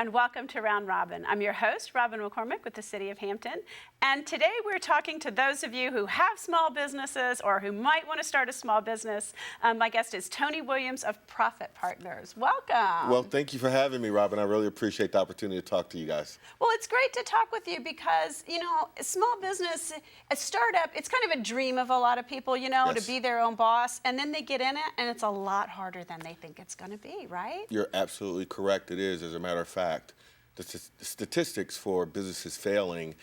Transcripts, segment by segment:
and welcome to Round Robin. I'm your host, Robin McCormick with the City of Hampton, and today we're talking to those of you who have small businesses or who might want to start a small business. My guest is Tony Williams of Profit Partners. Welcome. Well, thank you for having me, Robin. I really appreciate the opportunity to talk to you guys. Well, it's great to talk with you because, you know, a small business, a startup, it's kind of a dream of a lot of people, you know, Yes. to be their own boss, and then they get in it, and it's a lot harder than they think it's going to be, right? You're absolutely correct. It is. As a matter of fact, the statistics for businesses failing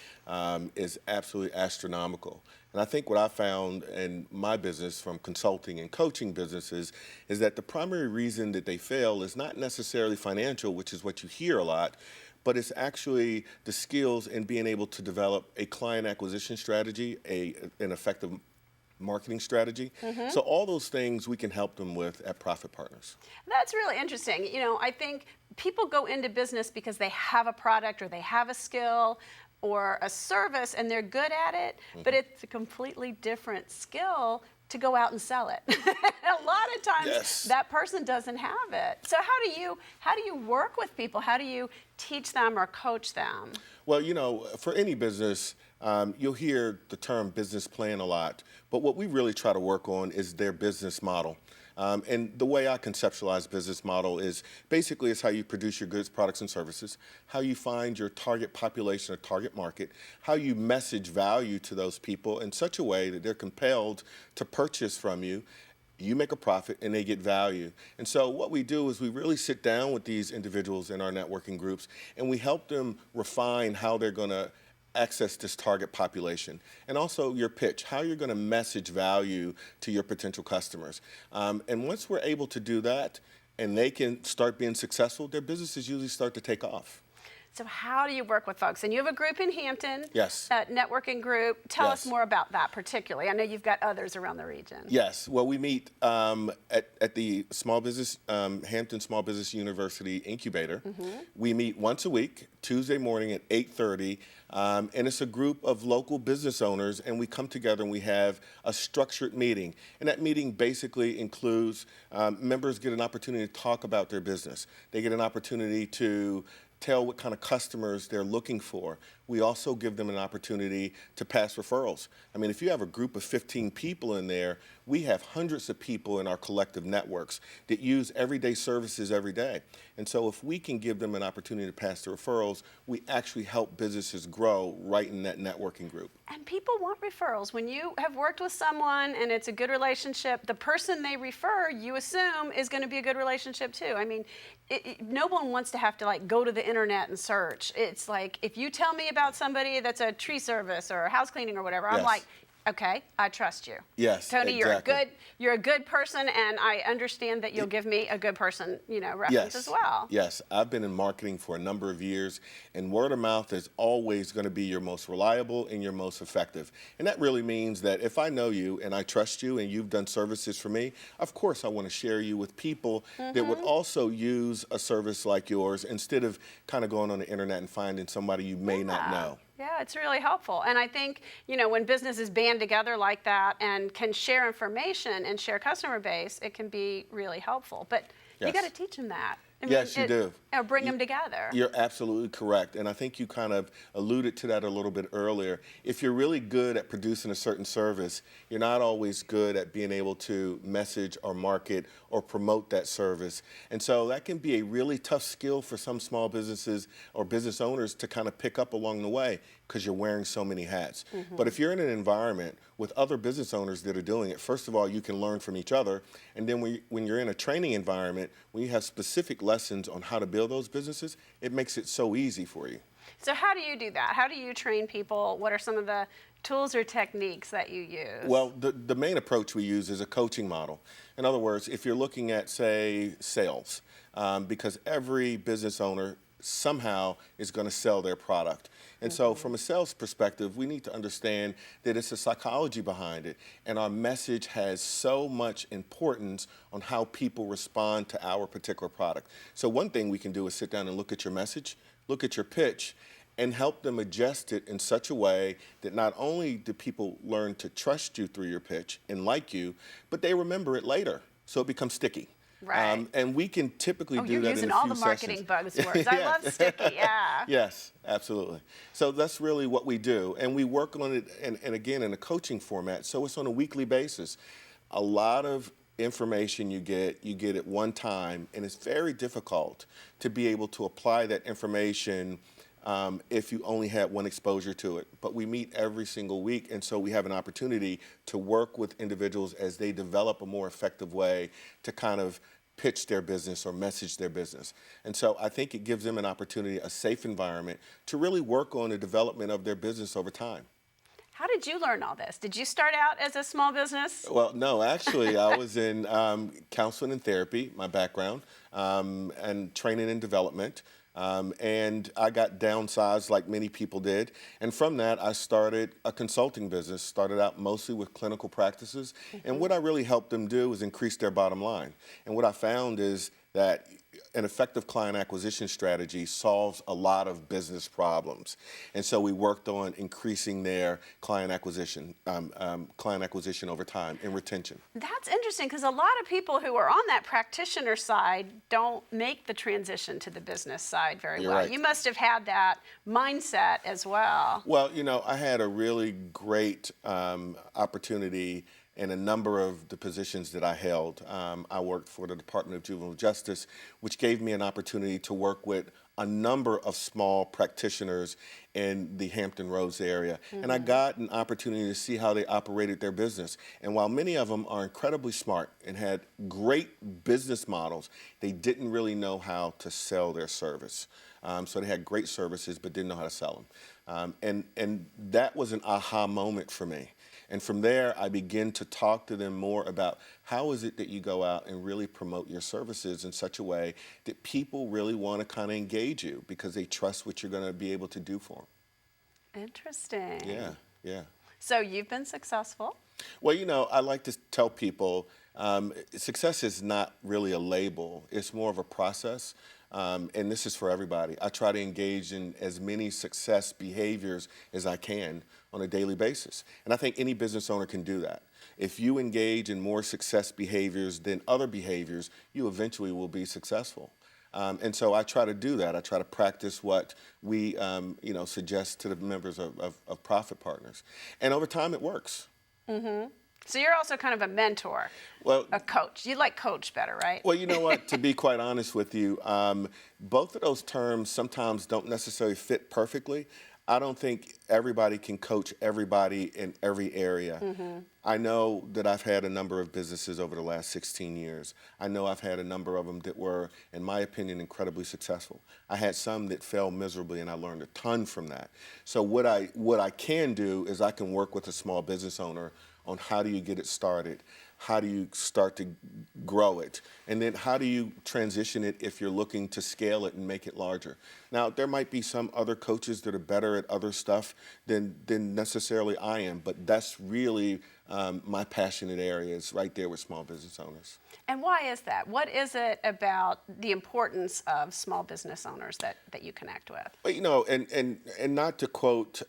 is absolutely astronomical. And I think what I found in my business from consulting and coaching businesses is that the primary reason that they fail is not necessarily financial, which is what you hear a lot, but it's actually the skills in being able to develop a client acquisition strategy, an effective marketing strategy. So all those things we can help them with at Profit Partners. That's really interesting. You know, I think people go into business because they have a product or they have a skill or a service and they're good at it, but it's a completely different skill to go out and sell it. A lot of times Yes. that person doesn't have it. So how do you work with people? How do you teach them or coach them? Well, you know, for any business, you'll hear the term business plan a lot, but what we really try to work on is their business model. And the way I conceptualize business model is basically it's how you produce your goods, products, and services, how you find your target population or target market, how you message value to those people in such a way that they're compelled to purchase from you. You make a profit and they get value. And so what we do is we really sit down with these individuals in our networking groups and we help them refine how they're going to access this target population, and also your pitch, how you're going to message value to your potential customers. And once we're able to do that and they can start being successful, their businesses usually start to take off. So how do you work with folks? And you have a group in Hampton, Yes. a networking group. Tell us Yes. more about that particularly. I know you've got others around the region. Yes, well, we meet at the Hampton Small Business University Incubator. We meet once a week, Tuesday morning at 8:30, and it's a group of local business owners, and we come together and we have a structured meeting. And that meeting basically includes members get an opportunity to talk about their business. They get an opportunity to tell what kind of customers they're looking for. We also give them an opportunity to pass referrals. I mean, if you have a group of 15 people in there, we have hundreds of people in our collective networks that use everyday services every day. And so if we can give them an opportunity to pass the referrals, we actually help businesses grow right in that networking group. And people want referrals. When you have worked with someone and it's a good relationship, the person they refer, you assume, is going to be a good relationship too. I mean, no one wants to have to like go to the internet and search. It's like, if you tell me about somebody that's a tree service or house cleaning or whatever, I'm Yes. like, okay, I trust you. Yes, Tony, exactly. you're a good person, and I understand that you'll give me a good person, you know, reference as well. Yes, I've been in marketing for a number of years, and word of mouth is always going to be your most reliable and your most effective. And that really means that if I know you and I trust you and you've done services for me, of course I want to share you with people that would also use a service like yours instead of kind of going on the internet and finding somebody you may not know. Yeah, it's really helpful. And I think, you know, when businesses band together like that and can share information and share customer base, it can be really helpful. But you Yes. got to teach them that. I Yes, you do. Or bring them together. You're absolutely correct. And I think you kind of alluded to that a little bit earlier. If you're really good at producing a certain service, you're not always good at being able to message or market or promote that service. And so that can be a really tough skill for some small businesses or business owners to kind of pick up along the way because you're wearing so many hats. But if you're in an environment with other business owners that are doing it, first of all, you can learn from each other. And then when you're in a training environment, when you have specific lessons on how to build those businesses, it makes it so easy for you. So how do you do that? How do you train people? What are some of the tools or techniques that you use? Well, the main approach we use is a coaching model. In other words, if you're looking at, say, sales, because every business owner somehow is going to sell their product. And so from a sales perspective, we need to understand that it's a psychology behind it. And our message has so much importance on how people respond to our particular product. So one thing we can do is sit down and look at your message, look at your pitch, and help them adjust it in such a way that not only do people learn to trust you through your pitch and like you, but they remember it later. So it becomes sticky. Right. And we can typically Oh, do you're that using in a all few the marketing sessions. buzzwords. I love sticky, yeah. Yes, absolutely. So that's really what we do. And we work on it, and again, in a coaching format. So it's on a weekly basis. A lot of information you get at one time, and it's very difficult to be able to apply that information if you only had one exposure to it. But we meet every single week, and so we have an opportunity to work with individuals as they develop a more effective way to kind of pitch their business or message their business. And so I think it gives them an opportunity, a safe environment, to really work on the development of their business over time. How did you learn all this? Did you start out as a small business? Well, no, actually, I was in counseling and therapy, my background, and training and development. And I got downsized like many people did. And from that, I started a consulting business, started out mostly with clinical practices. And what I really helped them do is increase their bottom line. And what I found is that an effective client acquisition strategy solves a lot of business problems. And so we worked on increasing their client acquisition over time and retention. That's interesting because a lot of people who are on that practitioner side don't make the transition to the business side very You're well. right. You must have had that mindset as well. Well, I had a really great opportunity in a number of the positions that I held. I worked for the Department of Juvenile Justice, which gave me an opportunity to work with a number of small practitioners in the Hampton Roads area. And I got an opportunity to see how they operated their business. And while many of them are incredibly smart and had great business models, they didn't really know how to sell their service. So they had great services but didn't know how to sell them. And that was an aha moment for me. And from there, I begin to talk to them more about how is it that you go out and really promote your services in such a way that people really want to kind of engage you because they trust what you're going to be able to do for them. Interesting. Yeah, yeah. So you've been successful. Well, I like to tell people success is not really a label. It's more of a process. And this is for everybody. I try to engage in as many success behaviors as I can on a daily basis. And I think any business owner can do that. If you engage in more success behaviors than other behaviors, you eventually will be successful. And so I try to do that. I try to practice what we suggest to the members of Profit Partners. And over time, it works. So you're also kind of a mentor, Well, a coach. You like coach better, right? Well, you know what? To be quite honest with you, both of those terms sometimes don't necessarily fit perfectly. I don't think everybody can coach everybody in every area. I know that I've had a number of businesses over the last 16 years. I know I've had a number of them that were, in my opinion, incredibly successful. I had some that fell miserably, and I learned a ton from that. So what I can do is I can work with a small business owner on how do you get it started, how do you start to grow it, and then how do you transition it if you're looking to scale it and make it larger. Now, there might be some other coaches that are better at other stuff than necessarily I am, but that's really my passionate area is right there with small business owners. And why is that? What is it about the importance of small business owners that you connect with? Well, and not to quote,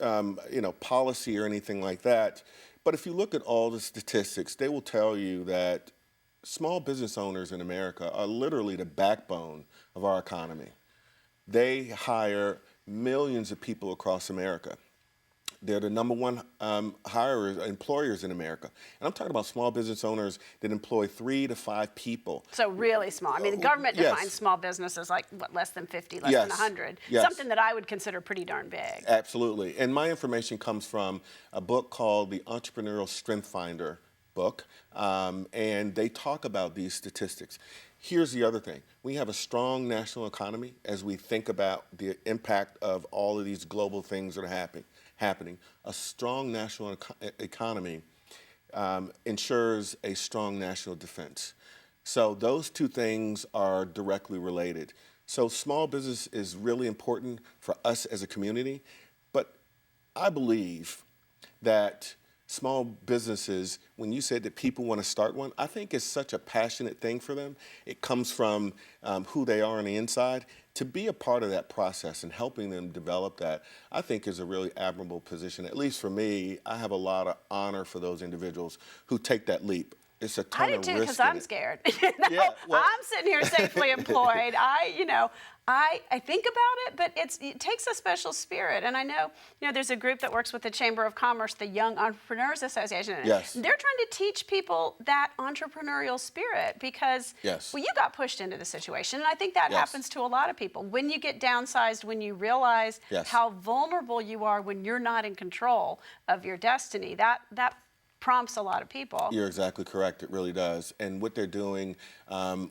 policy or anything like that, but if you look at all the statistics, they will tell you that small business owners in America are literally the backbone of our economy. They hire millions of people across America. They're the number one employers in America. And I'm talking about small business owners that employ 3 to 5 people. So really small. I mean, the government Yes. defines small business as like, what, less than 50, less Yes. than 100. Yes. Something that I would consider pretty darn big. Absolutely. And my information comes from a book called the Entrepreneurial Strength Finder book. And they talk about these statistics. Here's the other thing. We have a strong national economy as we think about the impact of all of these global things that are happening. A strong national economy ensures a strong national defense. So those two things are directly related. So small business is really important for us as a community, but I believe that small businesses, when you said that people want to start one, I think it's such a passionate thing for them. It comes from who they are on the inside. To be a part of that process and helping them develop that, I think is a really admirable position. At least for me, I have a lot of honor for those individuals who take that leap. It's a I ton do of too, risk because in I'm it. scared. Yeah, well, I'm sitting here safely employed. I think about it, but it takes a special spirit. And I know, there's a group that works with the Chamber of Commerce, the Young Entrepreneurs Association. And Yes. they're trying to teach people that entrepreneurial spirit because, Yes. well, you got pushed into the situation. And I think that Yes. happens to a lot of people. When you get downsized, when you realize Yes. how vulnerable you are when you're not in control of your destiny, that prompts a lot of people. You're exactly correct. It really does. And what they're doing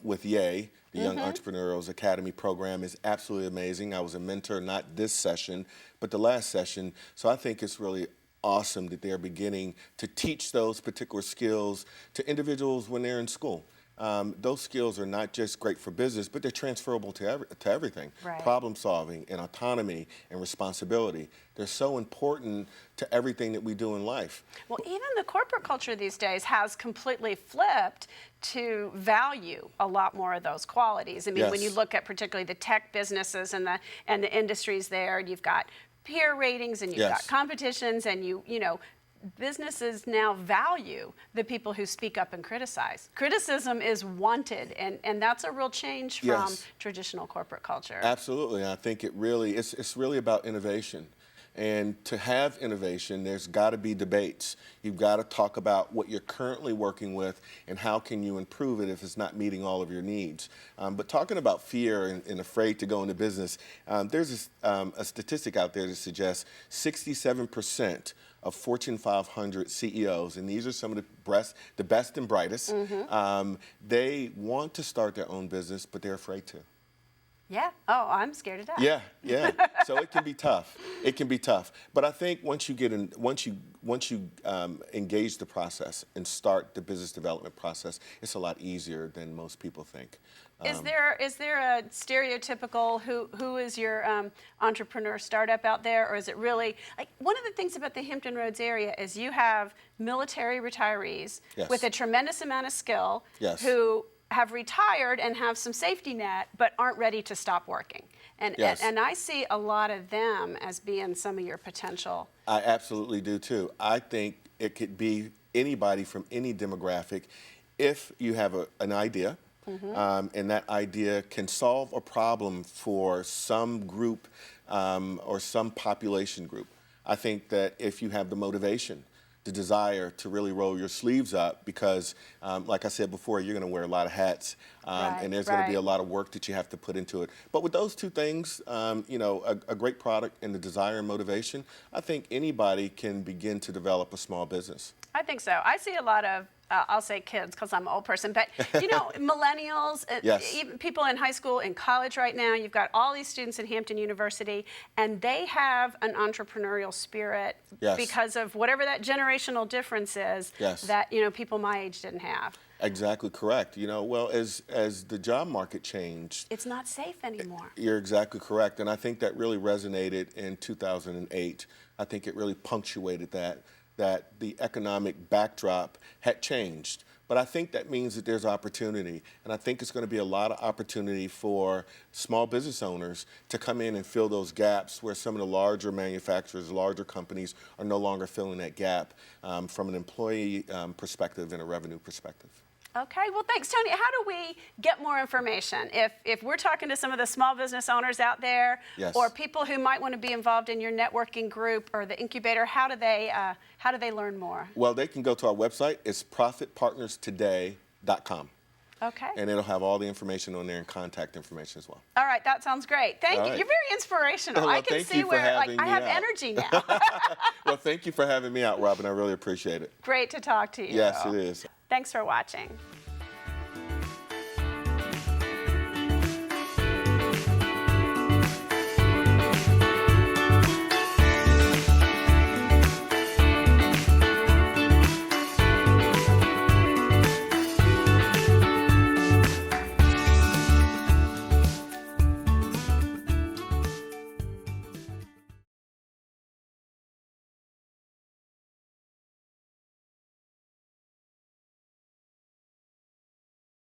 with YAY, the Young Entrepreneurs Academy program, is absolutely amazing. I was a mentor, not this session, but the last session. So I think it's really awesome that they're beginning to teach those particular skills to individuals when they're in school. Those skills are not just great for business, but they're transferable to everything. Right. Problem solving and autonomy and responsibility. They're so important to everything that we do in life. Well, even the corporate culture these days has completely flipped to value a lot more of those qualities. I mean, when you Yes. look at particularly the tech businesses and the industries there, you've got peer ratings and you've Yes. got competitions, and businesses now value the people who speak up and criticize. Criticism is wanted, and that's a real change from Yes. traditional corporate culture. Absolutely. I think it's really about innovation. And to have innovation, there's got to be debates. You've got to talk about what you're currently working with and how can you improve it if it's not meeting all of your needs. But talking about fear and afraid to go into business, there's a statistic out there that suggests 67% of Fortune 500 CEOs, and these are some of the best and brightest, they want to start their own business, but they're afraid to. Yeah. Oh, I'm scared to death. Yeah, yeah. So it can be tough. It can be tough. But I think once you engage the process and start the business development process, it's a lot easier than most people think. Is there a stereotypical who is your entrepreneur startup out there, or is it really like one of the things about the Hampton Roads area is you have military retirees Yes. with a tremendous amount of skill Yes. who have retired and have some safety net but aren't ready to stop working. And, Yes. and I see a lot of them as being some of your potential. I absolutely do too. I think it could be anybody from any demographic if you have an idea. And that idea can solve a problem for some group or some population group. I think that if you have the motivation, the desire to really roll your sleeves up, because like I said before, you're going to wear a lot of hats, and there's going to be a lot of work that you have to put into it. But with those two things, a great product and the desire and motivation, I think anybody can begin to develop a small business. I think so. I see a lot of, I'll say kids because I'm an old person, but millennials, Yes. even people in high school, in college right now, you've got all these students at Hampton University, and they have an entrepreneurial spirit Yes. because of whatever that generational difference is Yes. that people my age didn't have. Exactly correct. Well, as the job market changed, It's not safe anymore. you're exactly correct. And I think that really resonated in 2008. I think it really punctuated that the economic backdrop had changed. But I think that means that there's opportunity. And I think it's going to be a lot of opportunity for small business owners to come in and fill those gaps where some of the larger manufacturers, larger companies are no longer filling that gap from an employee perspective and a revenue perspective. Okay, well, thanks, Tony. How do we get more information? If we're talking to some of the small business owners out there, Yes. or people who might want to be involved in your networking group or the incubator, how do they learn more? Well, they can go to our website. It's profitpartnerstoday.com. Okay. And it'll have all the information on there and contact information as well. All right, that sounds great. Thank All you. right. You're very inspirational. Well, I can thank see you for where having I me have out. energy now. Well, thank you for having me out, Robin. I really appreciate it. Great to talk to you. Yes, it is. Thanks for watching.